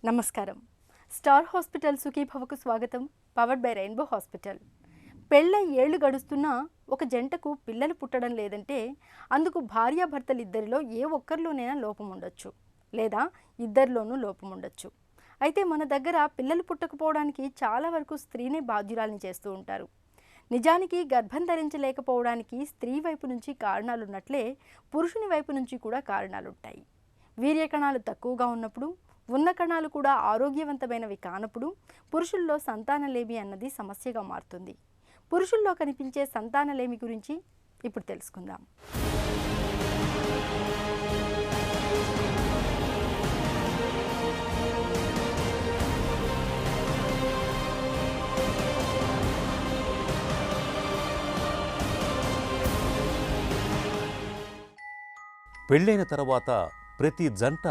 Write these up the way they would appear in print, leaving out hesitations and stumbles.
నమస్కారం. Star hospital సుఖీభవకు స్వాగతం. Powered by rainbow hospital. పెళ్ళై ఏళ్లు గడుస్తున్నా ఒక జంటకు పిల్లలు పుట్టడం లేదంటే అందుకు భార్యాభర్తలు ఇద్దరిలో ఏ ఒక్కరిలోనైనా లోపం ఉండొచ్చు, లేదా ఇద్దరిలోనూ లోపం ఉండొచ్చు. అయితే మన దగ్గర పిల్లలు పుట్టకపోవడానికి చాలా వరకు స్త్రీనే బాధ్యురాలని చేస్తూ ఉంటారు. నిజానికి గర్భం ధరించలేకపోవడానికి స్త్రీ వైపు నుంచి కారణాలున్నట్లే పురుషుని వైపు నుంచి కూడా కారణాలుంటాయి. వీర్యకణాలు తక్కువగా ఉన్నప్పుడు, ఉన్న కణాలు కూడా ఆరోగ్యవంతమైనవి కానప్పుడు పురుషుల్లో సంతానలేమి అన్నది సమస్యగా మారుతుంది. పురుషుల్లో కనిపించే సంతానలేమి గురించి ఇప్పుడు తెలుసుకుందాం. పెళ్ళైన తర్వాత ప్రతి జంట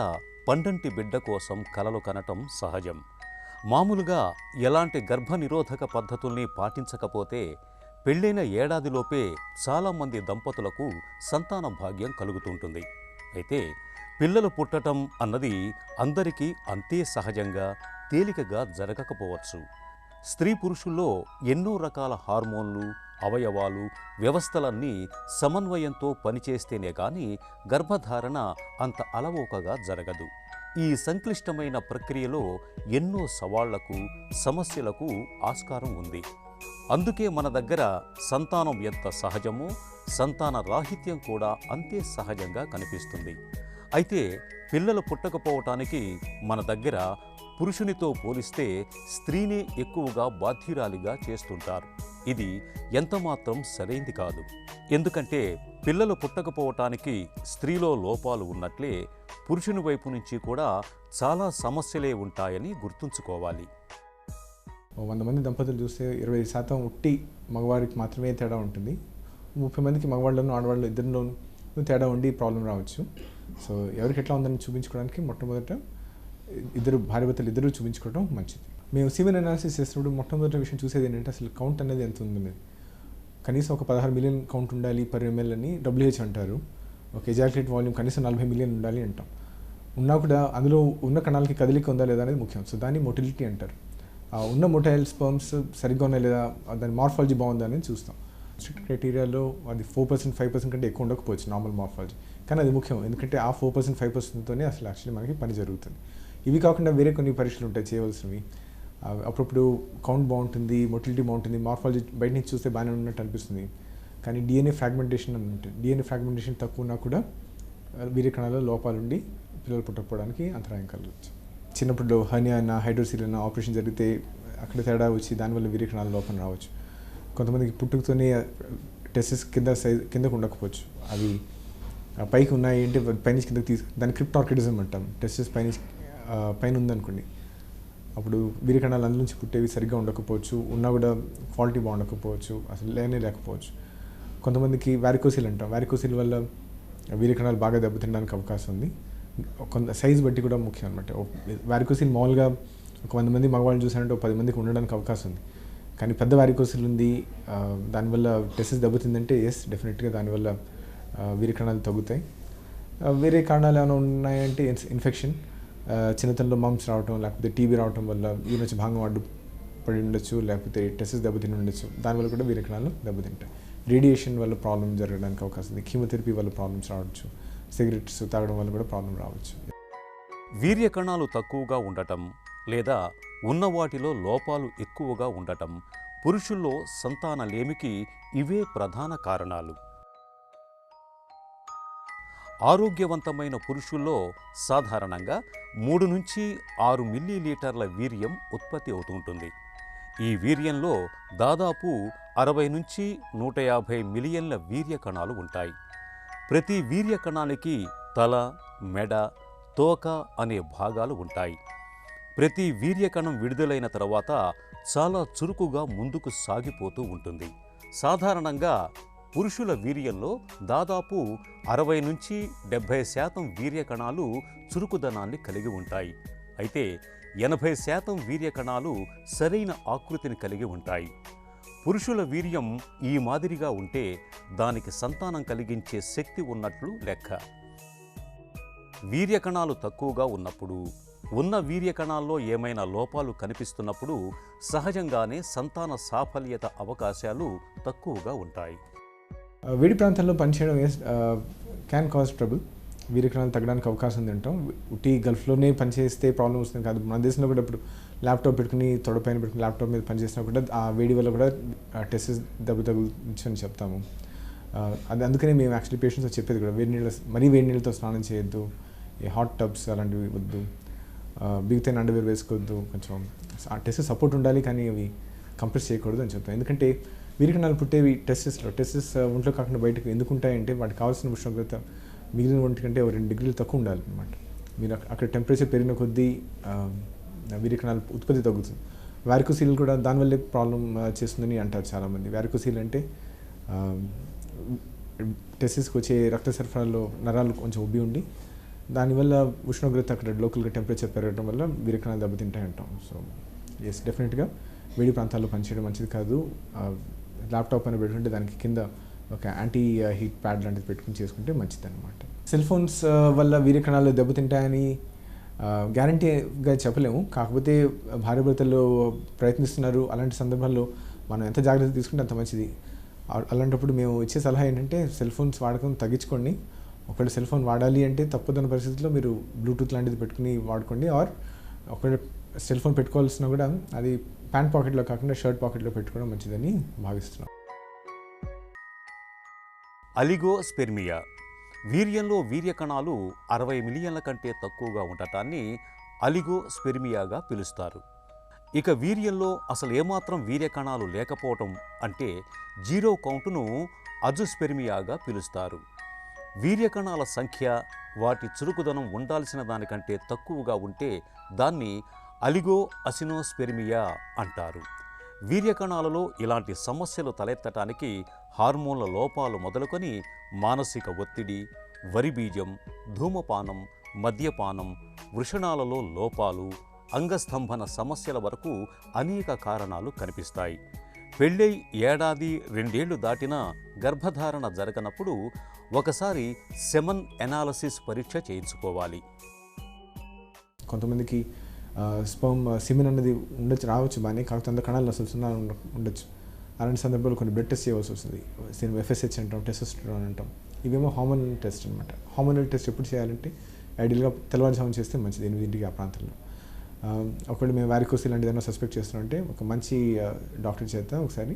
పండంటి బిడ్డ కోసం కలలు కనటం సహజం. మామూలుగా ఎలాంటి గర్భనిరోధక పద్ధతుల్ని పాటించకపోతే పెళ్ళైన ఏడాదిలోపే చాలామంది దంపతులకు సంతాన భాగ్యం కలుగుతుంటుంది. అయితే పిల్లలు పుట్టటం అన్నది అందరికీ అంతే సహజంగా, తేలికగా జరగకపోవచ్చు. స్త్రీ పురుషుల్లో ఎన్నో రకాల హార్మోన్లు, అవయవాలు, వ్యవస్థలన్నీ సమన్వయంతో పనిచేస్తేనే కానీ గర్భధారణ అంత అలవోకగా జరగదు. ఈ సంక్లిష్టమైన ప్రక్రియలో ఎన్నో సవాళ్లకు, సమస్యలకు ఆస్కారం ఉంది. అందుకే మన దగ్గర సంతానం ఎంత సహజమో సంతాన రాహిత్యం కూడా అంతే సహజంగా కనిపిస్తుంది. అయితే పిల్లలు పుట్టకపోవటానికి మన దగ్గర పురుషునితో పోలిస్తే స్త్రీనే ఎక్కువగా బాధ్యురాలిగా చేస్తుంటారు. ఇది ఎంతమాత్రం సరైంది కాదు. ఎందుకంటే పిల్లలు పుట్టకపోవటానికి స్త్రీలో లోపాలు ఉన్నట్లే పురుషుని వైపు నుంచి కూడా చాలా సమస్యలే ఉంటాయని గుర్తుంచుకోవాలి. 100 మంది దంపతులు చూస్తే 20% ఉట్టి మగవారికి మాత్రమే తేడా ఉంటుంది. 30 మందికి మగవాళ్ళను ఆడవాళ్ళు ఇద్దరిలోనూ తేడా ఉండి ప్రాబ్లం రావచ్చు. సో ఎవరికి ఎట్లా ఉందని చూపించుకోవడానికి మొట్టమొదట ఇద్దరు భార్యాభర్తలు ఇద్దరు చూపించుకోవడం మంచిది. మేము సీమెన్ అనాలిసిస్ చేసినప్పుడు మొట్టమొదటి విషయం చూసేది ఏంటంటే అసలు కౌంట్ అనేది ఎంత ఉందనేది. కనీసం ఒక 16 మిలియన్ కౌంట్ ఉండాలి పర్ ఎంఎల్ అని WHO అంటారు. ఒక ఎజాక్యులేట్ వాల్యూమ్ కనీసం 40 మిలియన్ ఉండాలి అంటాం. ఉన్నా కూడా అందులో ఉన్న కణాలకి కదలిక ఉందా లేదా అనేది ముఖ్యం. సో దాన్ని మొటిలిటీ అంటారు. ఉన్న మొటైల్ స్పర్మ్స్ సరిగ్గా ఉన్నాయి లేదా, దాని మార్ఫాలజీ బాగుందా అనేది చూస్తాం. స్ట్రిక్ట్ క్రైటీరియాలో అది 4%, 5% కంటే ఎక్కువ ఉండకపోవచ్చు నార్మల్ మార్ఫాలజీ. కానీ అది ముఖ్యం, ఎందుకంటే ఆ 4%, 5%తోనే అసలు యాక్చువల్లీ మనకి పని జరుగుతుంది. ఇవి కాకుండా వేరే కొన్ని పరీక్షలు ఉంటాయి చేయవలసినవి. అప్పుడప్పుడు కౌంట్ బాగుంటుంది, మొటిలిటీ బాగుంటుంది, మార్ఫాలజీ బయట నుంచి చూస్తే బాగానే ఉన్నట్టు అనిపిస్తుంది. కానీ DNA ఫ్రాగ్మెంటేషన్ అని ఉంటుంది. DNA ఫ్రాగ్మెంటేషన్ తక్కువ ఉన్నా కూడా వీర్యకణాల్లో లోపాలుండి పిల్లలు పుట్టకపోవడానికి అంతరాయం కలగవచ్చు. చిన్నప్పుడు హర్నియా అన్న, హైడ్రోసిల్ అన్న ఆపరేషన్ జరిగితే అక్కడ తేడా వచ్చి దానివల్ల వీర్యకణాల లోపం రావచ్చు. కొంతమందికి పుట్టుకతోనే టెస్టిస్ కిందకు ఉండకపోవచ్చు. అవి పైకి ఉన్నాయి అంటే పైనుంచి కిందకి దాన్ని క్రిప్టార్కిడిజం అంటాం. టెస్టిస్ పైన ఉందనుకోండి, అప్పుడు వీర్యకణాలు అందులోంచి పుట్టేవి సరిగ్గా ఉండకపోవచ్చు, ఉన్నా కూడా క్వాలిటీ బాగుండకపోవచ్చు, అసలు లేకపోవచ్చు. కొంతమందికి వారికోసిల్ అంటాం. వారికోసిల్ వల్ల వీర్యకణాలు బాగా దెబ్బతినడానికి అవకాశం ఉంది. కొంత సైజు బట్టి కూడా ముఖ్యం అనమాట. వారికోసిల్ మామూలుగా ఒక 100 మంది మగవాళ్ళని చూసారంటే ఒక 10 మందికి ఉండడానికి అవకాశం ఉంది. కానీ పెద్ద వారికోసిల్ ఉంది, దానివల్ల టెస్టిస్ దెబ్బతిందంటే డెఫినెట్గా దానివల్ల వీర్యకణాలు తగ్గుతాయి. వేరే కారణాలు ఏమైనా ఉన్నాయంటే ఇన్ఫెక్షన్, చిన్నతనంలో మమ్స్ రావటం, లేకపోతే టీబీ రావటం వల్ల ఈ నుంచి భాగం అడ్డు పడి ఉండొచ్చు, లేకపోతే టెస్టిస్ దెబ్బతిని ఉండొచ్చు. దానివల్ల కూడా వీర్యకణాలు దెబ్బతింటాయి. రేడియేషన్ వల్ల ప్రాబ్లం జరగడానికి అవకాశం ఉంది. కీమోథెరపీ వల్ల ప్రాబ్లమ్స్ రావచ్చు. సిగరెట్స్ తాగడం వల్ల కూడా ప్రాబ్లం రావచ్చు. వీర్యకణాలు తక్కువగా ఉండటం లేదా ఉన్న వాటిలో లోపాలు ఎక్కువగా ఉండటం, పురుషుల్లో సంతానలేమికి ఇవే ప్రధాన కారణాలు. ఆరోగ్యవంతమైన పురుషుల్లో సాధారణంగా 3 నుంచి 6 మిల్లీలీటర్ల వీర్యం ఉత్పత్తి అవుతుంటుంది. ఈ వీర్యంలో దాదాపు 60 నుంచి 150 మిలియన్ల వీర్యకణాలు ఉంటాయి. ప్రతి వీర్యకణానికి తల, మెడ, తోక అనే భాగాలు ఉంటాయి. ప్రతి వీర్యకణం విడుదలైన తర్వాత చాలా చురుకుగా ముందుకు సాగిపోతూ ఉంటుంది. సాధారణంగా పురుషుల వీర్యంలో దాదాపు 60 నుంచి 70% వీర్యకణాలు చురుకుదనాన్ని కలిగి ఉంటాయి. అయితే 80% వీర్యకణాలు సరైన ఆకృతిని కలిగి ఉంటాయి. పురుషుల వీర్యం ఈ మాదిరిగా ఉంటే దానికి సంతానం కలిగించే శక్తి ఉన్నట్లు లెక్క. వీర్యకణాలు తక్కువగా ఉన్నప్పుడు ఉన్న వీర్య కణాల్లో ఏమైనా లోపాలు కనిపిస్తున్నప్పుడు సహజంగానే సంతాన సాఫల్యత అవకాశాలు తక్కువగా ఉంటాయి. వేడి ప్రాంతాల్లో పనిచేయడం క్యాన్ కాజ్ ట్రబుల్. వీర్యకణాలు తగ్గడానికి అవకాశం ఉంది అంటాం. ఉట్టి గల్ఫ్లోనే పనిచేస్తే ప్రాబ్లం వస్తుంది కాదు. మన దేశంలో కూడా ఇప్పుడు ల్యాప్టాప్ పెట్టుకుని తొడపైన పెట్టుకుని ల్యాప్టాప్ మీద పనిచేసినా కూడా ఆ వేడి వల్ల కూడా టెస్టిస్ తగులుచ్చు అని చెప్తాము. అది అందుకనే మేము యాక్చువల్లీ పేషెంట్స్ చెప్పేది కూడా మరీ వేడి నీళ్ళతో స్నానం చేయొద్దు, ఈ హాట్ టబ్స్ అలాంటివి వద్దు, బిగుతైన అండర్వేర్ వేసుకోవద్దు, కొంచెం ఆ టెస్ట్ సపోర్ట్ ఉండాలి కానీ అవి కంప్రెస్ చేయకూడదు అని చెప్తాం. ఎందుకంటే వీర్యకణాలు పుట్టేవి టెస్టిస్ ఒంట్లో కాకుండా బయటకు ఎందుకు ఉంటాయంటే వాటికి కావాల్సిన ఉష్ణోగ్రత మిగిలిన ఒంటి కంటే 2 డిగ్రీలు తక్కువ ఉండాలి అనమాట. మీరు అక్కడ టెంపరేచర్ పెరిగిన కొద్దీ వీర్యకణాల ఉత్పత్తి తగ్గుతుంది. వ్యారికోసీల్ కూడా దానివల్లే ప్రాబ్లం చేస్తుందని అంటారు చాలామంది. వ్యారికోసీల్ అంటే టెస్టిస్కి వచ్చే రక్త సరఫరాలో నరాలు కొంచెం ఉబ్బి ఉండి దానివల్ల ఉష్ణోగ్రత అక్కడ లోకల్గా టెంపరేచర్ పెరగడం వల్ల వీర్యకణాలు దెబ్బతింటాయి అంటాం. సో ఎస్, డెఫినెట్గా వేడి ప్రాంతాల్లో పనిచేయడం మంచిది కాదు. ల్యాప్టాప్ అని పెట్టుకుంటే దానికి కింద ఒక యాంటీ హీట్ ప్యాడ్ లాంటిది పెట్టుకుని చేసుకుంటే మంచిది అనమాట. సెల్ ఫోన్స్ వల్ల వీర్యకణాలు దెబ్బతింటాయని గ్యారంటీగా చెప్పలేము. కాకపోతే భార్యాభర్తలు ప్రయత్నిస్తున్నారు, అలాంటి సందర్భాల్లో మనం ఎంత జాగ్రత్త తీసుకుంటే అంత మంచిది. అలాంటప్పుడు మేము ఇచ్చే సలహా ఏంటంటే సెల్ ఫోన్స్ వాడకం తగ్గించుకోండి. ఒకవేళ సెల్ ఫోన్ వాడాలి అంటే తప్పదన్న పరిస్థితుల్లో మీరు బ్లూటూత్ లాంటిది పెట్టుకుని వాడుకోండి. ఆర్ ఒకవేళ సెల్ ఫోన్ పెట్టుకోవాల్సిన కూడా అది ప్యాంట్ పాకెట్లో కాకుండా షర్ట్ పాకెట్లో పెట్టుకోవడం మంచిదని భావిస్తున్నాం. అలిగోస్పెర్మియా. వీర్యంలో వీర్యకణాలు 60 మిలియన్ల కంటే తక్కువగా ఉండటాన్ని అలిగోస్పెర్మియాగా పిలుస్తారు. ఇక వీర్యంలో అసలు ఏమాత్రం వీర్యకణాలు లేకపోవటం అంటే జీరో కౌంటును అజోస్పెర్మియాగా పిలుస్తారు. వీర్యకణాల సంఖ్య వాటి చురుకుదనం ఉండాల్సిన దానికంటే తక్కువగా ఉంటే దాన్ని అలిగో అసినోస్పెర్మియా అంటారు. వీర్యకణాలలో ఇలాంటి సమస్యలు తలెత్తటానికి హార్మోన్ల లోపాలు మొదలుకొని మానసిక ఒత్తిడి, వరిబీజం, ధూమపానం, మద్యపానం, వృషణాలలో లోపాలు, అంగస్తంభన సమస్యల వరకు అనేక కారణాలు కనిపిస్తాయి. పెళ్ళై 1-2 ఏళ్లు దాటినా గర్భధారణ జరగనప్పుడు ఒకసారి సెమన్ ఎనాలసిస్ పరీక్ష చేయించుకోవాలి. కొంతమందికి స్పర్మ్ సిమెన్ అన్నది రావచ్చు బాగానే, కాకపోతే అంత కణాలు అసలు సున్నా ఉండొచ్చు. అలాంటి సందర్భాల్లో కొన్ని బ్లడ్ టెస్ట్ చేయవలసి వస్తుంది. FSH అంటాం, టెస్టోస్టెరాన్ అంటాం. ఇవేమో హార్మోనల్ టెస్ట్ అనమాట. హార్మోనల్ టెస్ట్ ఎప్పుడు చేయాలంటే ఐడియల్గా తెల్లవారుజామున చేస్తే మంచిది, 8 ఆ ప్రాంతంలో. ఒకవేళ మేము వారికోసిల్ లాంటి ఏదైనా సస్పెక్ట్ చేస్తున్నామంటే ఒక మంచి డాక్టర్ చేత ఒకసారి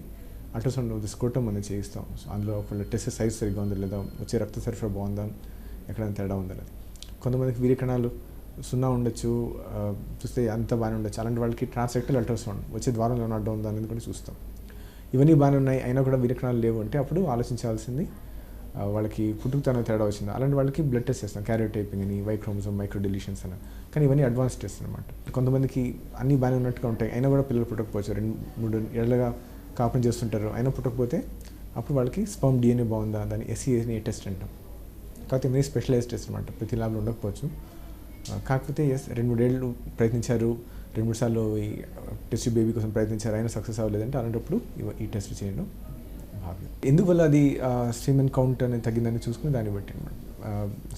అల్ట్రాసౌండ్ స్కోటం అనేది చేయిస్తాం. సో అందులో ఒకవేళ టెస్ట్ సైజ్ సరిగ్గా ఉందా లేదా, వచ్చే రక్త సరఫరా బాగుందా, ఎక్కడైనా తేడా ఉందా లేదా. కొంతమందికి వీర్యకణాలు సున్నా ఉండొచ్చు, చూస్తే అంత బాగానే ఉండొచ్చు. అలాంటి వాళ్ళకి ట్రాన్స్రెక్టల్ అల్ట్రాసౌండ్ వచ్చే ద్వారంలో ఏమైనా అడ్డం ఉందా అనేది కూడా చూస్తాం. ఇవన్నీ బాగానే ఉన్నాయి అయినా కూడా వీర్యకణాలు లేవు అంటే అప్పుడు ఆలోచించాల్సింది వాళ్ళకి పుట్టుకతోనే తేడా వచ్చింది. అలాంటి వాళ్ళకి బ్లడ్ టెస్ట్ చేస్తాం, క్యారియోటైపింగ్ అని, వై క్రోమోజోమ్ మైక్రో డిలీషన్స్ అని. కానీ ఇవన్నీ అడ్వాన్స్ టెస్ట్ అనమాట. కొంతమందికి అన్నీ బాగానే ఉన్నట్టుగా ఉంటాయి అయినా కూడా పిల్లలు పుట్టకపోవచ్చు, 2-3 ఏళ్ళగా కాపురం చేస్తుంటారు అయినా పుట్టకపోతే అప్పుడు వాళ్ళకి స్పర్మ్ DNA బాగుందా, దాన్ని SCA టెస్ట్ అంటాం. కాకపోతే ఇవన్నీ స్పెషలైజ్ టెస్ట్ అనమాట, ప్రతి ల్యాబ్లో ఉండకపోవచ్చు. కాకపోతే 2-3 ఏళ్ళు ప్రయత్నించారు, 2-3 సార్లు ఈ టెస్ట్ బేబీ కోసం ప్రయత్నించారు అయినా సక్సెస్ అవ్వలేదంటే అలాంటప్పుడు ఈ టెస్ట్ చేయడం భావ్యం. ఎందువల్ల అది స్విమెన్ కౌంట్ అనేది తగ్గిందని చూసుకుని దాన్ని బట్టి అనమాట.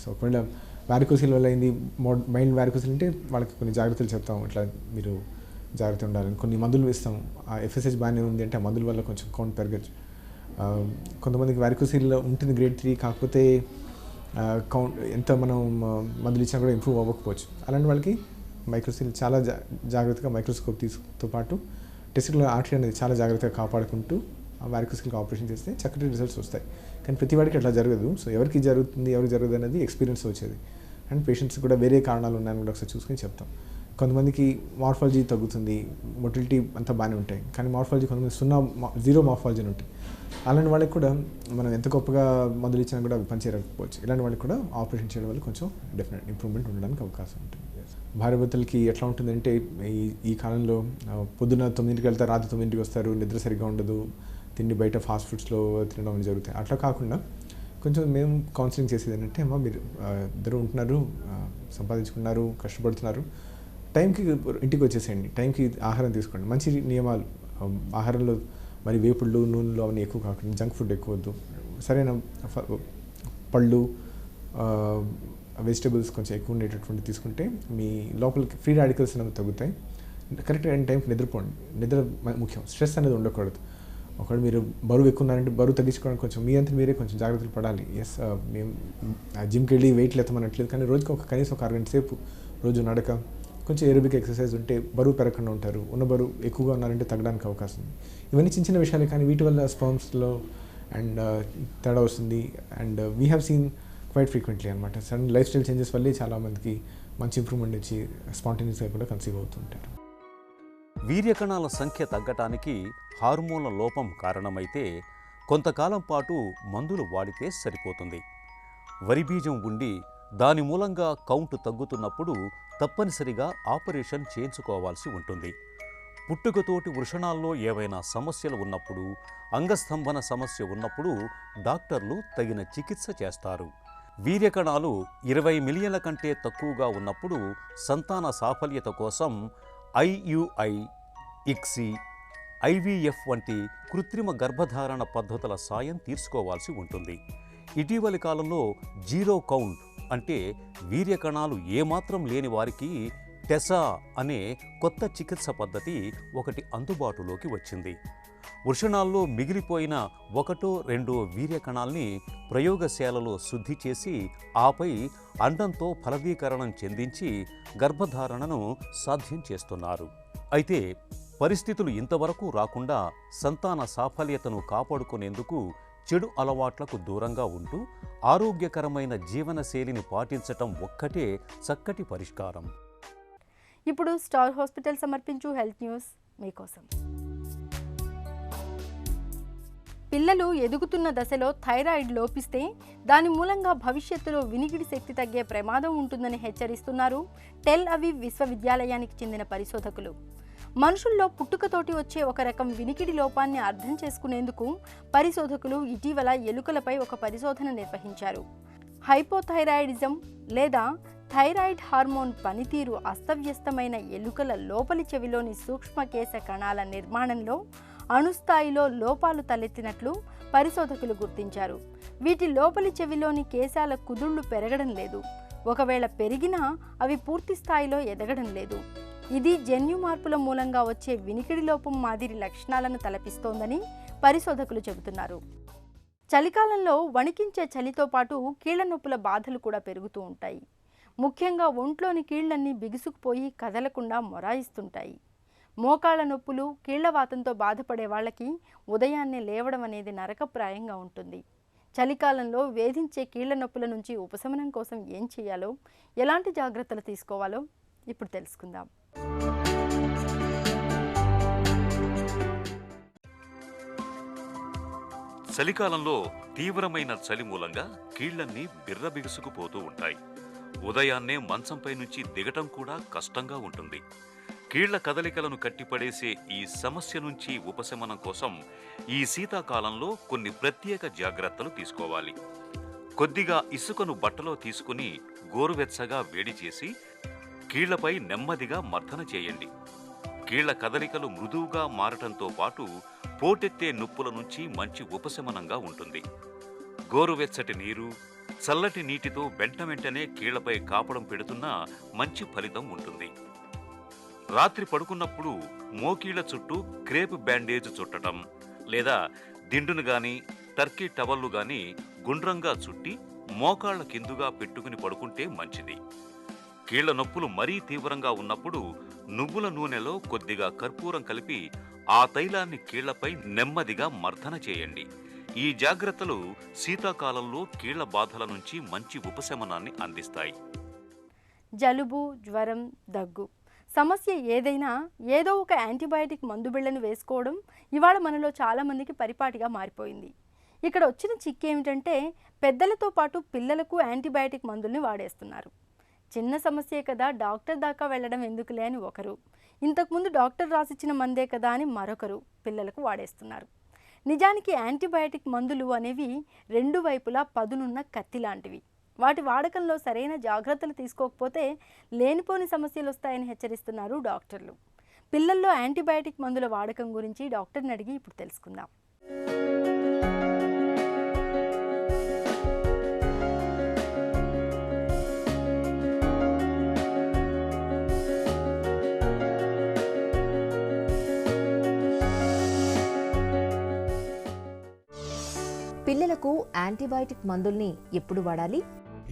సో ఒకవేళ వారికోసిల్ వల్ల అయింది, మైల్డ్ వారికోసిల్ అంటే వాళ్ళకి కొన్ని జాగ్రత్తలు చెప్తాం, ఇట్లా మీరు జాగ్రత్త ఉండాలని కొన్ని మందులు వేస్తాం. FSH బాగానే ఉంది అంటే ఆ మందుల వల్ల కొంచెం కౌంట్ పెరగచ్చు. కొంతమందికి వారికోసిల్ ఉంటుంది గ్రేడ్ 3, కాకపోతే కౌంట్ ఎంత మనం మందులు ఇచ్చినా కూడా ఇంప్రూవ్ అవ్వకపోవచ్చు. అలాంటి వాళ్ళకి మైక్రోసిల్ చాలా జాగ్రత్తగా మైక్రోస్కోప్ తో పాటు టెస్టికులర్ ఆర్టరీ అనేది చాలా జాగ్రత్తగా కాపాడుకుంటూ ఆ వారికోసిల్కి ఆపరేషన్ చేస్తే చక్కటి రిజల్ట్స్ వస్తాయి. కానీ ప్రతి వాడికి అట్లా జరగదు. సో ఎవరికి జరుగుతుంది ఎవరికి జరగదు అనేది ఎక్స్పీరియన్స్ వచ్చేది. అండ్ పేషెంట్స్ కూడా వేరే కారణాలు ఉన్నాయని కూడా ఒకసారి చూసుకొని చెప్తాం. కొంతమందికి మార్ఫాలజీ తగ్గుతుంది, మొటిలిటీ అంతా బాగానే ఉంటాయి, కానీ మార్ఫాలజీ కొంతమంది 0 మార్ఫాలజీ ఉంటాయి. అలాంటి వాళ్ళకి కూడా మనం ఎంత గొప్పగా మందులు ఇచ్చినా కూడా అవి పనిచేయకపోవచ్చు. ఇలాంటి వాళ్ళకి కూడా ఆపరేషన్ చేయడం వల్ల కొంచెం డెఫినెట్ ఇంప్రూవ్మెంట్ ఉండడానికి అవకాశం ఉంటుంది. భార్యాభర్తలకి ఎట్లా ఉంటుందంటే ఈ కాలంలో పొద్దున్న 9కి వెళ్తారు, రాత్రి 9కి వస్తారు, నిద్ర సరిగ్గా ఉండదు, తిండి బయట ఫాస్ట్ ఫుడ్స్లో తినడం జరుగుతాయి. అట్లా కాకుండా కొంచెం మేము కౌన్సిలింగ్ చేసేది ఏంటంటే, అమ్మ మీరు ఇద్దరు ఉంటున్నారు, సంపాదించుకున్నారు, కష్టపడుతున్నారు, టైంకి ఇంటికి వచ్చేసేయండి, టైంకి ఆహారం తీసుకోండి. మంచి నియమాలు, ఆహారంలో మరి వేపుళ్ళు, నూనెలు అవన్నీ ఎక్కువ కాకుండా జంక్ ఫుడ్ ఎక్కువ వద్దు, సరైన పళ్ళు, వెజిటబుల్స్ కొంచెం ఎక్కువ ఉండేటటువంటి తీసుకుంటే మీ లోపలికి ఫ్రీ రాడికల్స్ అనేవి తగ్గుతాయి. కరెక్ట్ అయిన టైంకి నిద్రపోండి. నిద్ర ముఖ్యం. స్ట్రెస్ అనేది ఉండకూడదు. ఒకవేళ మీరు బరువు ఎక్కువ ఉన్నారంటే బరువు తగ్గించుకోవడానికి కొంచెం మీ అంతా మీరే కొంచెం జాగ్రత్తలు పడాలి. ఎస్, మేము జిమ్కి వెళ్ళి వెయిట్లు ఎత్తమనట్లేదు, కానీ రోజుకి కనీసం ఒక 6 గంటల సేపు రోజు నడక, కొంచెం ఏరోబిక్ ఎక్సర్సైజ్ ఉంటే బరువు పెరగకుండా ఉంటారు. ఉన్న బరువు ఎక్కువగా ఉన్నారంటే తగ్గడానికి అవకాశం ఉంది. ఇవన్నీ చిన్న చిన్న విషయాలే, కానీ వీటి వల్ల స్పర్మ్స్లో అండ్ తేడా వస్తుంది. And we have seen quite frequently అనమాట. సడన్ లైఫ్ స్టైల్ చేంజెస్ వల్లే చాలామందికి మంచి ఇంప్రూవ్మెంట్ వచ్చి స్పాంటేనియస్గా కూడా కన్సీవ్ అవుతుంటారు. వీర్యకణాల సంఖ్య తగ్గటానికి హార్మోన్ల లోపం కారణమైతే కొంతకాలం పాటు మందులు వాడితే సరిపోతుంది. వరి బీజం ఉండి దాని మూలంగా కౌంట్ తగ్గుతున్నప్పుడు తప్పనిసరిగా ఆపరేషన్ చేయించుకోవాల్సి ఉంటుంది. పుట్టుకతోటి వృషణాల్లో ఏవైనా సమస్యలు ఉన్నప్పుడు, అంగస్తంభన సమస్య ఉన్నప్పుడు డాక్టర్లు తగిన చికిత్స చేస్తారు. వీర్యకణాలు 20 మిలియన్ల కంటే తక్కువగా ఉన్నప్పుడు సంతాన సాఫల్యత కోసం IUI, ICSI, IVF వంటి కృత్రిమ గర్భధారణ పద్ధతుల సాయం తీసుకోవాల్సి ఉంటుంది. ఇటీవలి కాలంలో జీరో కౌంట్ అంటే వీర్యకణాలు ఏమాత్రం లేని వారికి టెసా అనే కొత్త చికిత్స పద్ధతి ఒకటి అందుబాటులోకి వచ్చింది. వృషణాల్లో మిగిలిపోయిన 1-2 వీర్యకణాల్ని ప్రయోగశాలలో శుద్ధి చేసి ఆపై అండంతో ఫలదీకరణం చెందించి గర్భధారణను సాధ్యం చేస్తున్నారు. అయితే పరిస్థితులు ఇంతవరకు రాకుండా సంతాన సాఫల్యతను కాపాడుకునేందుకు చెడు అలవాట్లకు దూరంగా ఉంటూ ఆరోగ్యకరమైన జీవనశైలిని పాటించటం ఒక్కటే చక్కటి పరిష్కారం. ఇప్పుడు స్టార్ హాస్పిటల్ సమర్పించు హెల్త్ న్యూస్ మీకోసం. పిల్లలు ఎదుగుతున్న దశలో థైరాయిడ్ లోపిస్తే దాని మూలంగా భవిష్యత్తులో వినికిడి శక్తి తగ్గే ప్రమాదం ఉంటుందని హెచ్చరిస్తున్నారు టెల్ అవీవ్ విశ్వవిద్యాలయానికి చెందిన పరిశోధకులు. మనుషుల్లో పుట్టుకతోటి వచ్చే ఒక రకం వినికిడి లోపాన్ని అర్థం చేసుకునేందుకు పరిశోధకులు ఇటీవల ఎలుకలపై ఒక పరిశోధన నిర్వహించారు. హైపోథైరాయిడిజం లేదా థైరాయిడ్ హార్మోన్ పనితీరు అస్తవ్యస్తమైన ఎలుకల లోపలి చెవిలోని సూక్ష్మకేశ కణాల నిర్మాణంలో అణుస్థాయిలో లోపాలు తలెత్తినట్లు పరిశోధకులు గుర్తించారు. వీటి లోపలి చెవిలోని కేశాల కుదుళ్లు పెరగడం లేదు. ఒకవేళ పెరిగినా అవి పూర్తి స్థాయిలో ఎదగడం లేదు. ఇది జన్యు మార్పుల మూలంగా వచ్చే వినికిడి లోపం మాదిరి లక్షణాలను తలపిస్తోందని పరిశోధకులు చెబుతున్నారు. చలికాలంలో వణికించే చలితో పాటు కీళ్ల నొప్పుల బాధలు కూడా పెరుగుతూ ఉంటాయి. ముఖ్యంగా ఒంట్లోని కీళ్లన్నీ బిగుసుకుపోయి కదలకుండా మొరాయిస్తుంటాయి. మోకాళ్ల నొప్పులు, కీళ్లవాతంతో బాధపడే వాళ్ళకి ఉదయాన్నే లేవడం అనేది నరకప్రాయంగా ఉంటుంది. చలికాలంలో వేధించే కీళ్ల నొప్పుల నుంచి ఉపశమనం కోసం ఏం చేయాలో, ఎలాంటి జాగ్రత్తలు తీసుకోవాలో ఇప్పుడు తెలుసుకుందాం. చలికాలంలో తీవ్రమైన చలి మూలంగా కీళ్లన్నీ బిర్రబిగుసుకుపోతూ ఉంటాయి. ఉదయాన్నే మంచంపై నుంచి దిగటం కూడా కష్టంగా ఉంటుంది. కీళ్ల కదలికలను కట్టిపడేసే ఈ సమస్య నుంచి ఉపశమనం కోసం ఈ శీతాకాలంలో కొన్ని ప్రత్యేక జాగ్రత్తలు తీసుకోవాలి. కొద్దిగా ఇసుకను బట్టలో తీసుకుని గోరువెచ్చగా వేడి చేసి కీళ్లపై నెమ్మదిగా మర్దన చేయండి. కీళ్ల కదలికలు మృదువుగా మారటంతో పాటు పోటెత్తే నొప్పుల నుంచి మంచి ఉపశమనంగా ఉంటుంది. గోరువెచ్చటి నీరు, చల్లటి నీటితో వెంటనే కీళ్లపై కాపడం పెడుతున్నా మంచి ఫలితం ఉంటుంది. రాత్రి పడుకున్నప్పుడు మోకీళ్ల చుట్టూ క్రేప్ బ్యాండేజ్ చుట్టడం లేదా దిండును గాని టర్కీ టవల్లు గాని గుండ్రంగా చుట్టి మోకాళ్ల కిందుగా పెట్టుకుని పడుకుంటే మంచిది. కీళ్ల నొప్పులు మరీ తీవ్రంగా ఉన్నప్పుడు నువ్వుల నూనెలో కొద్దిగా కర్పూరం కలిపి ఆ తైలాన్ని కీళ్లపై నెమ్మదిగా మర్దన చేయండి. ఈ జాగ్రత్తలు శీతాకాలంలో కీళ్ల బాధల నుంచి మంచి ఉపశమనాన్ని అందిస్తాయి. జలుబు, జ్వరం, దగ్గు సమస్య ఏదైనా ఏదో ఒక యాంటీబయాటిక్ మందు బిళ్ళను వేసుకోవడం ఇవాళ మనలో చాలామందికి పరిపాటిగా మారిపోయింది. ఇక్కడ వచ్చిన చిక్కు ఏమిటంటే పెద్దలతో పాటు పిల్లలకు యాంటీబయాటిక్ మందుల్ని వాడేస్తున్నారు. చిన్న సమస్యే కదా, డాక్టర్ దాకా వెళ్ళడం ఎందుకులే అని ఒకరు, ఇంతకుముందు డాక్టర్ రాసిచ్చిన మందే కదా అని మరొకరు పిల్లలకు వాడేస్తున్నారు. నిజానికి యాంటీబయాటిక్ మందులు అనేవి రెండు వైపులా పదునున్న కత్తి లాంటివి. వాటి వాడకంలో సరైన జాగ్రత్తలు తీసుకోకపోతే లేనిపోని సమస్యలు వస్తాయని హెచ్చరిస్తున్నారు డాక్టర్లు. పిల్లల్లో యాంటీబయాటిక్ మందుల వాడకం గురించి డాక్టర్ని అడిగి ఇప్పుడు తెలుసుకుందాం. పిల్లలకు యాంటీబయాటిక్ మందుల్ని ఎప్పుడు వాడాలి?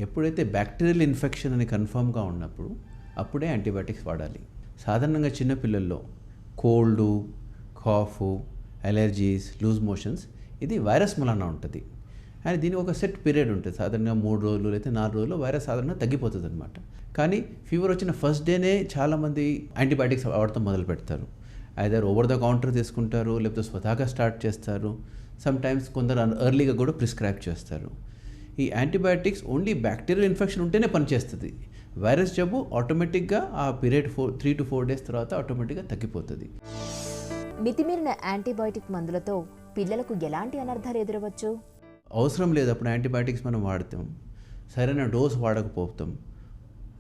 ఎప్పుడైతే బ్యాక్టీరియల్ ఇన్ఫెక్షన్ అని కన్ఫర్మ్గా ఉన్నప్పుడు అప్పుడే యాంటీబయాటిక్స్ వాడాలి. సాధారణంగా చిన్నపిల్లల్లో cold, cough, allergies, loose motions ఇది వైరస్ మూలాన ఉంటుంది. అండ్ దీనికి ఒక సెట్ పీరియడ్ ఉంటుంది. సాధారణంగా 3 రోజులు లేదా 4 రోజుల్లో వైరస్ సాధారణంగా తగ్గిపోతుంది అనమాట. కానీ ఫీవర్ వచ్చిన ఫస్ట్ డేనే చాలామంది యాంటీబయాటిక్స్ వాడటం మొదలు పెడతారు. ఐదర్ ఓవర్ ద కౌంటర్ తీసుకుంటారు, లేకపోతే స్వతహాగా స్టార్ట్ చేస్తారు. సమ్ టైమ్స్ కొందరు ఎర్లీగా కూడా ప్రిస్క్రైబ్ చేస్తారు. ఈ యాంటీబయాటిక్స్ ఓన్లీ బ్యాక్టీరియల్ ఇన్ఫెక్షన్ ఉంటేనే పనిచేస్తుంది. వైరస్ జబ్బు ఆటోమేటిక్గా ఆ పీరియడ్ 3 to 4 days తర్వాత ఆటోమేటిక్గా తగ్గిపోతుంది. మితిమీరిన యాంటీబయాటిక్ మందులతో పిల్లలకు ఎలాంటి అనర్థాలు ఎదురవచ్చు? అవసరం లేదు అప్పుడు యాంటీబయాటిక్స్ మనం వాడతాం, సరైన డోస్ వాడకపోతాం,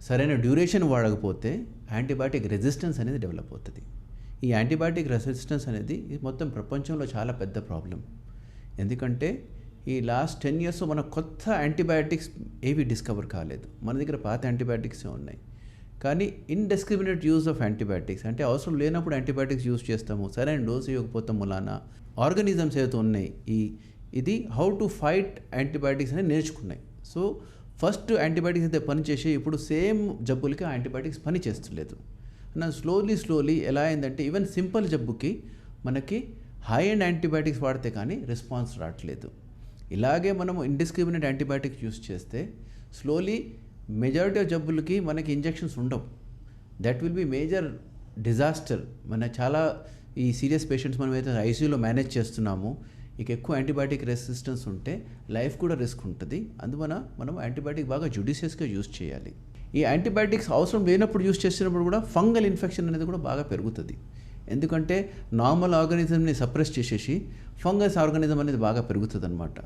సరైన డ్యూరేషన్ వాడకపోతే యాంటీబయాటిక్ రెసిస్టెన్స్ అనేది డెవలప్ అవుతుంది. ఈ యాంటీబయాటిక్ రెసిస్టెన్స్ అనేది మొత్తం ప్రపంచంలో చాలా పెద్ద ప్రాబ్లం. ఎందుకంటే ఈ లాస్ట్ 10 years మన కొత్త యాంటీబయాటిక్స్ ఏవి డిస్కవర్ కాలేదు. మన దగ్గర పాత యాంటీబయాటిక్సే ఉన్నాయి. కానీ ఇండిస్క్రిమినేట్ యూజ్ ఆఫ్ యాంటీబయాటిక్స్ అంటే అవసరం లేనప్పుడు యాంటీబయాటిక్స్ యూజ్ చేస్తాము, సరైన డోస్ ఇవ్వకపోతాం మూలాన ఆర్గానిజమ్స్ ఏవైతే ఉన్నాయి ఇది హౌ టు ఫైట్ యాంటీబయాటిక్స్ అనేది నేర్చుకున్నాయి. సో ఫస్ట్ యాంటీబయాటిక్స్ అయితే పనిచేసే ఇప్పుడు సేమ్ జబ్బులకి యాంటీబయాటిక్స్ పని చేస్తలేదు. స్లోలీ ఎలా అయిందంటే ఈవెన్ సింపుల్ జబ్బుకి మనకి హై అండ్ యాంటీబయాటిక్స్ వాడితే కానీ రెస్పాన్స్ రావట్లేదు. ఇలాగే మనం ఇండిస్క్రిమినేట్ యాంటీబయాటిక్స్ యూస్ చేస్తే స్లోలీ మెజారిటీ ఆఫ్ జబ్బులకి మనకి ఇంజెక్షన్స్ ఉండవు. That will be major disaster. మన చాలా ఈ సీరియస్ పేషెంట్స్ మనం అయితే ఐసీయూలో మేనేజ్ చేస్తున్నాము, ఇక ఎక్కువ యాంటీబయాటిక్ రెసిస్టెన్స్ ఉంటే లైఫ్ కూడా రిస్క్ ఉంటుంది. అందువల్ల మనం యాంటీబయాటిక్ బాగా జుడిషియస్గా యూస్ చేయాలి. ఈ యాంటీబయాటిక్స్ అవసరం లేనప్పుడు యూస్ చేసినప్పుడు కూడా ఫంగల్ ఇన్ఫెక్షన్ అనేది కూడా బాగా పెరుగుతుంది. ఎందుకంటే నార్మల్ ఆర్గానిజంని సప్రెస్ చేసేసి ఫంగస్ ఆర్గానిజం అనేది బాగా పెరుగుతుంది అనమాట.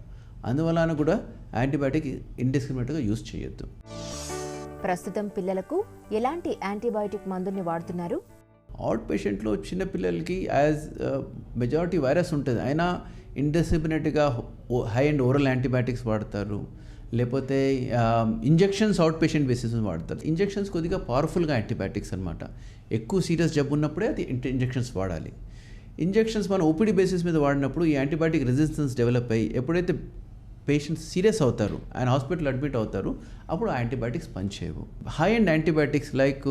అందువలన కూడా యాంటీబయాటిక్ ఇండిస్క్రిమినేట్గా యూస్ చేయొద్దు. ప్రస్తుతం పిల్లలకు ఎలాంటి యాంటీబయాటిక్ మందుల్ని వాడుతున్నారు? అవుట్ పేషెంట్లో చిన్నపిల్లలకి యాజ్ మెజారిటీ వైరస్ ఉంటుంది, అయినా ఇండిస్క్రిమినేట్గా హై అండ్ ఓరల్ యాంటీబయాటిక్స్ వాడతారు, లేకపోతే ఇంజెక్షన్స్ అవుట్ పేషెంట్ బేసిస్ వాడతారు. ఇంజెక్షన్స్ కొద్దిగా పవర్ఫుల్గా యాంటీబయాటిక్స్ అనమాట. ఎక్కువ సీరియస్ జబ్బు ఉన్నప్పుడే అది ఇంజెక్షన్స్ వాడాలి. ఇంజెక్షన్స్ మనం ఓపీడీ బేసిస్ మీద వాడినప్పుడు ఈ యాంటీబయాటిక్ రెసిస్టెన్స్ డెవలప్ అయ్యి ఎప్పుడైతే పేషెంట్స్ సీరియస్ అవుతారు అండ్ హాస్పిటల్ అడ్మిట్ అవుతారు అప్పుడు యాంటీబయాటిక్స్ పనిచేయవు. హై అండ్ యాంటీబయాటిక్స్ లైక్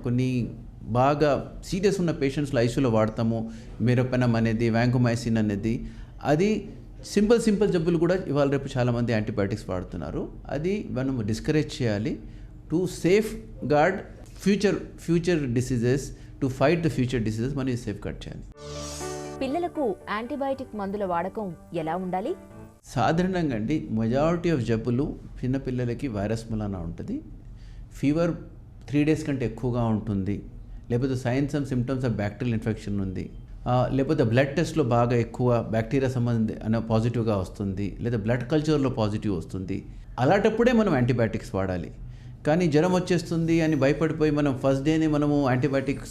కొన్ని బాగా సీరియస్ ఉన్న పేషెంట్స్లో ఐసీయూలో వాడతాము, మెరోపెనమ్ అనేది, వ్యాంకోమైసిన్ అనేది. అది సింపుల్ జబ్బులు కూడా ఇవాళ రేపు చాలామంది యాంటీబయాటిక్స్ వాడుతున్నారు. అది మనం డిస్కరేజ్ చేయాలి. To safeguard future diseases, to fight the future diseases మనం సేఫ్ గార్డ్ చేయాలి. పిల్లలకు యాంటీబయాటిక్ మందుల వాడకం ఎలా ఉండాలి? సాధారణంగా అండి మెజారిటీ ఆఫ్ జబ్బులు చిన్నపిల్లలకి వైరస్ మూలాన ఉంటుంది. ఫీవర్ 3 days కంటే ఎక్కువగా ఉంటుంది, లేకపోతే science and symptoms of bacterial infection ఉంది, లేకపోతే బ్లడ్ టెస్ట్లో బాగా ఎక్కువ బ్యాక్టీరియా సంబంధి పాజిటివ్గా వస్తుంది, లేదా బ్లడ్ కల్చర్లో పాజిటివ్ వస్తుంది. అలాంటప్పుడే మనం యాంటీబయాటిక్స్ వాడాలి. కానీ జ్వరం వచ్చేస్తుంది అని భయపడిపోయి మనం ఫస్ట్ డేనే మనము యాంటీబయాటిక్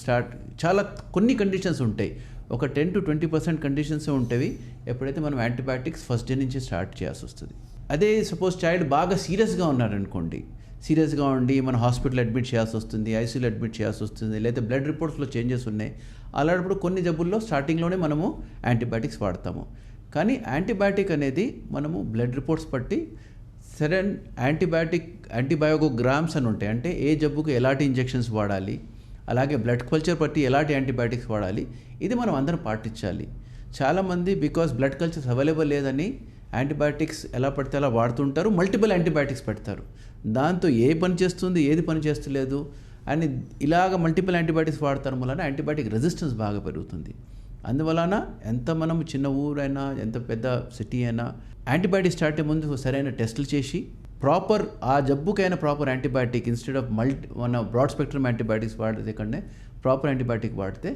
చాలా కొన్ని కండిషన్స్ ఉంటాయి, ఒక 10 to 20% కండిషన్స్ ఉంటాయి ఎప్పుడైతే మనం యాంటీబయాటిక్స్ ఫస్ట్ డే నుంచి స్టార్ట్ చేయాల్సి వస్తుంది. అదే సపోజ్ చైల్డ్ బాగా సీరియస్గా ఉన్నారనుకోండి, సీరియస్గా ఉండి మన హాస్పిటల్ అడ్మిట్ చేయాల్సి వస్తుంది, ఐసీయూలో అడ్మిట్ చేయాల్సి వస్తుంది, లేదా బ్లడ్ రిపోర్ట్స్లో చేంజెస్ ఉన్నాయి. అలాంటప్పుడు కొన్ని జబ్బుల్లో స్టార్టింగ్లోనే మనము యాంటీబయాటిక్స్ వాడతాము. కానీ యాంటీబయాటిక్ అనేది మనము బ్లడ్ రిపోర్ట్స్ బట్టి సరైన యాంటీబయోగ్రామ్స్ అని ఉంటాయి, అంటే ఏ జబ్బుకు ఎలాంటి ఇంజెక్షన్స్ వాడాలి, అలాగే బ్లడ్ కల్చర్ బట్టి ఎలాంటి యాంటీబయాటిక్స్ వాడాలి, ఇది మనం అందరం పాటించాలి. చాలామంది బికాస్ బ్లడ్ కల్చర్స్ అవైలబుల్ లేదని యాంటీబయాటిక్స్ ఎలా పడితే అలా వాడుతుంటారు, మల్టిపుల్ యాంటీబయాటిక్స్ పెడతారు. దాంతో ఏ పని చేస్తుంది ఏది పని చేస్తలేదు అని ఇలాగ మల్టిపుల్ యాంటీబయాటిక్స్ వాడతారు వలన యాంటీబయాటిక్ రెసిస్టెన్స్ బాగా పెరుగుతుంది. అందువలన ఎంత మనం చిన్న ఊరైనా ఎంత పెద్ద సిటీ అయినా యాంటీబయాటిక్ స్టార్ట్ అయ్యే ముందు సరైన టెస్టులు చేసి ప్రాపర్ ఆ జబ్బుకైనా ప్రాపర్ యాంటీబయాటిక్ ఇన్స్టెడ్ ఆఫ్ మన బ్రాడ్ స్పెక్ట్రమ్ యాంటీబయాటిక్స్ వాడితే కంటే ప్రాపర్ యాంటీబయాటిక్ వాడితే,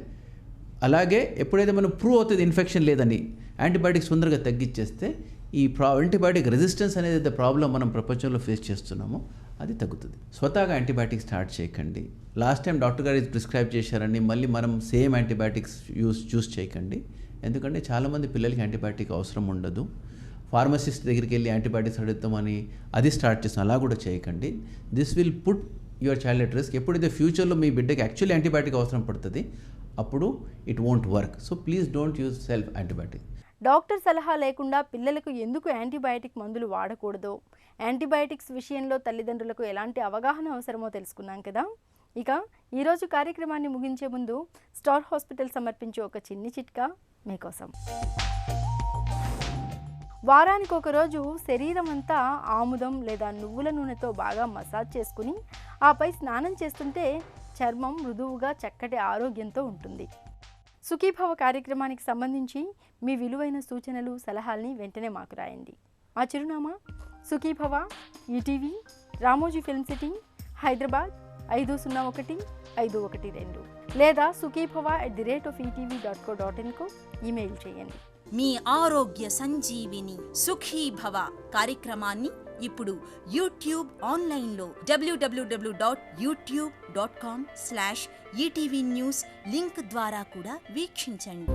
అలాగే ఎప్పుడైతే మనం ప్రూవ్ అవుతుంది ఇన్ఫెక్షన్ లేదని యాంటీబయాటిక్స్ తొందరగా తగ్గించేస్తే ఈ యాంటీబయాటిక్ రెసిస్టెన్స్ అనేది ప్రాబ్లం మనం ప్రపంచంలో ఫేస్ చేస్తున్నామో అది తగ్గుతుంది. స్వతహాగా యాంటీబయాటిక్స్ స్టార్ట్ చేయకండి. లాస్ట్ టైం డాక్టర్ గారు ప్రిస్క్రైబ్ చేశారని మళ్ళీ మనం సేమ్ యాంటీబయాటిక్స్ చూస్ చేయకండి. ఎందుకంటే చాలామంది పిల్లలకి యాంటీబయాటిక్ అవసరం ఉండదు. ఫార్మసిస్ట్ దగ్గరికి వెళ్ళి యాంటీబయాటిక్స్ అడుగుతామని అది స్టార్ట్ చేస్తాం, అలా కూడా చేయకండి. This will put your child at risk. ఎప్పుడైతే ఫ్యూచర్లో మీ బిడ్డకి యాక్చువల్లీ యాంటీబయాటిక్ అవసరం పడుతుంది అప్పుడు it won't work. So please don't use self antibiotic. Doctor సలహా లేకుండా పిల్లలకు ఎందుకు యాంటీబయాటిక్ మందులు వాడకూడదో, యాంటీబయాటిక్స్ విషయంలో తల్లిదండ్రులకు ఎలాంటి అవగాహన అవసరమో తెలుసుకున్నాం కదా. ఇక ఈరోజు కార్యక్రమాన్ని ముగించే ముందు స్టార్ హాస్పిటల్ సమర్పించే ఒక చిన్ని చిట్కా మీకోసం. వారానికి ఒకరోజు శరీరం అంతా ఆముదం లేదా నువ్వుల నూనెతో బాగా మసాజ్ చేసుకుని ఆపై స్నానం చేస్తుంటే చర్మం మృదువుగా చక్కటి ఆరోగ్యంతో ఉంటుంది. సుఖీభవ కార్యక్రమానికి సంబంధించి మీ విలువైన సూచనలు సలహాల్ని వెంటనే మాకు రాయండి. మా చిరునామా Sukhibhava, ETV, Ramoji film city, Hyderabad 501512 లేదా sukhibhava@etv.co.in ఈమెయిల్ చేయండి. మీ ఆరోగ్య సంజీవిని సుఖీభవ కార్యక్రమాన్ని ఇప్పుడు యూట్యూబ్ ఆన్లైన్లో www.youtube.com/etv news లింక్ ద్వారా కూడా వీక్షించండి.